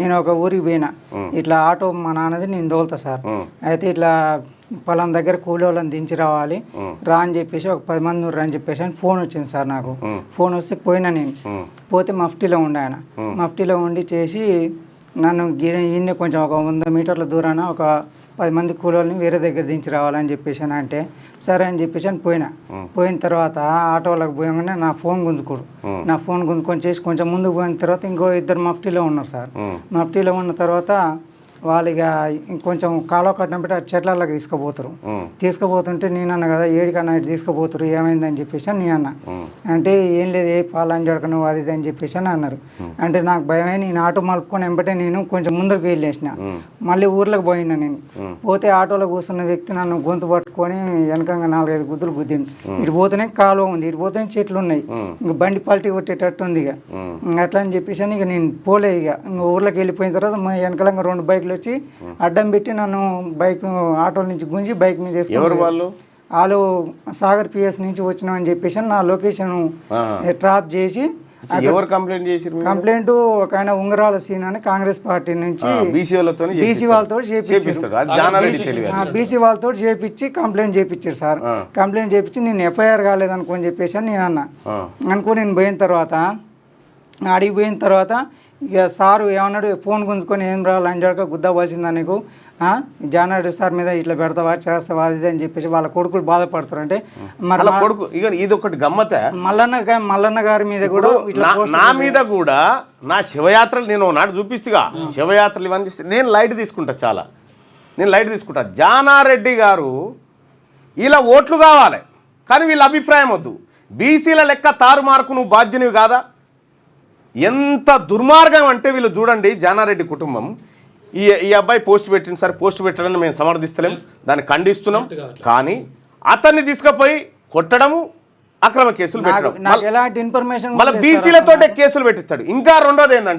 నేను ఒక ఊరికి పోయినా ఇట్లా ఆటో మా నాన్నది నేను తోలుతా సార్. అయితే ఇట్లా పలానా దగ్గర కూలి వాళ్ళని దించి రావాలి రా అని చెప్పేసి ఒక 10 మంది రా అని చెప్పేసి అని ఫోన్ వచ్చింది సార్ నాకు. ఫోన్ వస్తే పోయినా నేను. పోతే మఫ్టీలో ఉండే ఆయన. మఫ్టీలో ఉండి చేసి నన్ను ఈయన కొంచెం ఒక 100 మీటర్ల దూరాన ఒక 10 మంది కూలోళ్ళని వేరే దగ్గర దించి రావాలని చెప్పేసి అంటే సరే అని చెప్పేసి అని పోయిన తర్వాత ఆటో వాళ్ళకి పోయాగానే నా ఫోన్ గుంజుకొని చేసి కొంచెం ముందుకు పోయిన తర్వాత ఇంకో 2 మఫ్టీలో ఉన్నారు సార్. మఫ్టీలో ఉన్న తర్వాత వాళ్ళు ఇక కొంచెం కాలువ కట్టడం పెట్టి ఆ చెట్లకి తీసుకుపోతుంటే నేను అన్న కదా ఏడికన్నా ఇటు తీసుకుపోతారు ఏమైందని చెప్పేసి అని నేను అన్న. అంటే ఏం లేదు ఏ పాలని జడక నువ్వు అది ఇది అని చెప్పేసి అని అన్నారు. అంటే నాకు భయమే నేను ఆటో మలుపుకొని వెంబటే నేను కొంచెం ముందుకు వెళ్ళేసిన. మళ్ళీ ఊర్లోకి పోయినా నేను. పోతే ఆటోలో కూర్చున్న వ్యక్తి నన్ను గొంతు పట్టుకొని వెనకంగా 4-5 గుద్దులు గుద్దిండు. ఇటు పోతేనే కాలువ ఉంది, ఇటు పోతేనే చెట్లు ఉన్నాయి, ఇంక బండి పల్టీ కొట్టేటట్టు ఉంది. ఇక అట్లా అని చెప్పేసి అని ఇక నేను పోలే. ఇక ఊర్లోకి వెళ్ళిపోయిన తర్వాత వెనకలంగా 2 బైకులు వచ్చి అడ్డం పెట్టి నన్ను ఆటోల నుంచి గుంజి బైక్ మీద వేసుకుని వాళ్ళు సాగర్ పిఎస్ నుంచి వచ్చినామని చెప్పేసి నా లొకేషన్ ట్రాప్ చేసి కంప్లైంట్ ఒక ఆయన ఉంగరాల సీన్ అని కాంగ్రెస్ పార్టీ నుంచి బీసీ వాళ్ళతో చేపించి కంప్లైంట్ చేపించారు సార్. కంప్లైంట్ చేపించి నేను ఎఫ్ఐఆర్ కాలేదనుకోని చెప్పేసి అని నేను అన్నా. అనుకో నేను పోయిన తర్వాత అడిగి పోయిన తర్వాత ఇక సారు ఏమన్నాడు, ఫోన్ గుంజుకొని ఏం రావాలి అంజాక గుద్దవలసిందా నీకు, జానారెడ్డి సార్ మీద ఇట్లా పెడతావా చేస్తావా అది అని చెప్పేసి వాళ్ళ కొడుకులు బాధపడతారు. అంటే మరి కొడుకు ఇక ఇది ఒకటి గమ్మతే మల్లన్న గారి మీద కూడా నా మీద కూడా నా శివయాత్రలు నేను నాడు చూపిస్తుగా శివయాత్రలు ఇవన్నీ నేను లైట్ తీసుకుంటా. జానారెడ్డి గారు ఇలా ఓట్లు కావాలి కానీ వీళ్ళ అభిప్రాయం వద్దు. బీసీల లెక్క తారుమార్కు నువ్వు బాధ్యునివి కాదా? ఎంత దుర్మార్గం అంటే వీళ్ళు చూడండి. జానారెడ్డి కుటుంబం ఈ అబ్బాయి పోస్ట్ పెట్టింది సార్, పోస్ట్ పెట్టడాన్ని మేము సమర్థిస్తలేం, దాన్ని ఖండిస్తున్నాం. కానీ అతన్ని తీసుకుపోయి కొట్టడము, అక్రమ కేసులు పెట్టడం, మళ్ళీ బీసీలతోటే కేసులు పెట్టిస్తాడు. ఇంకా రెండోది ఏంటంటే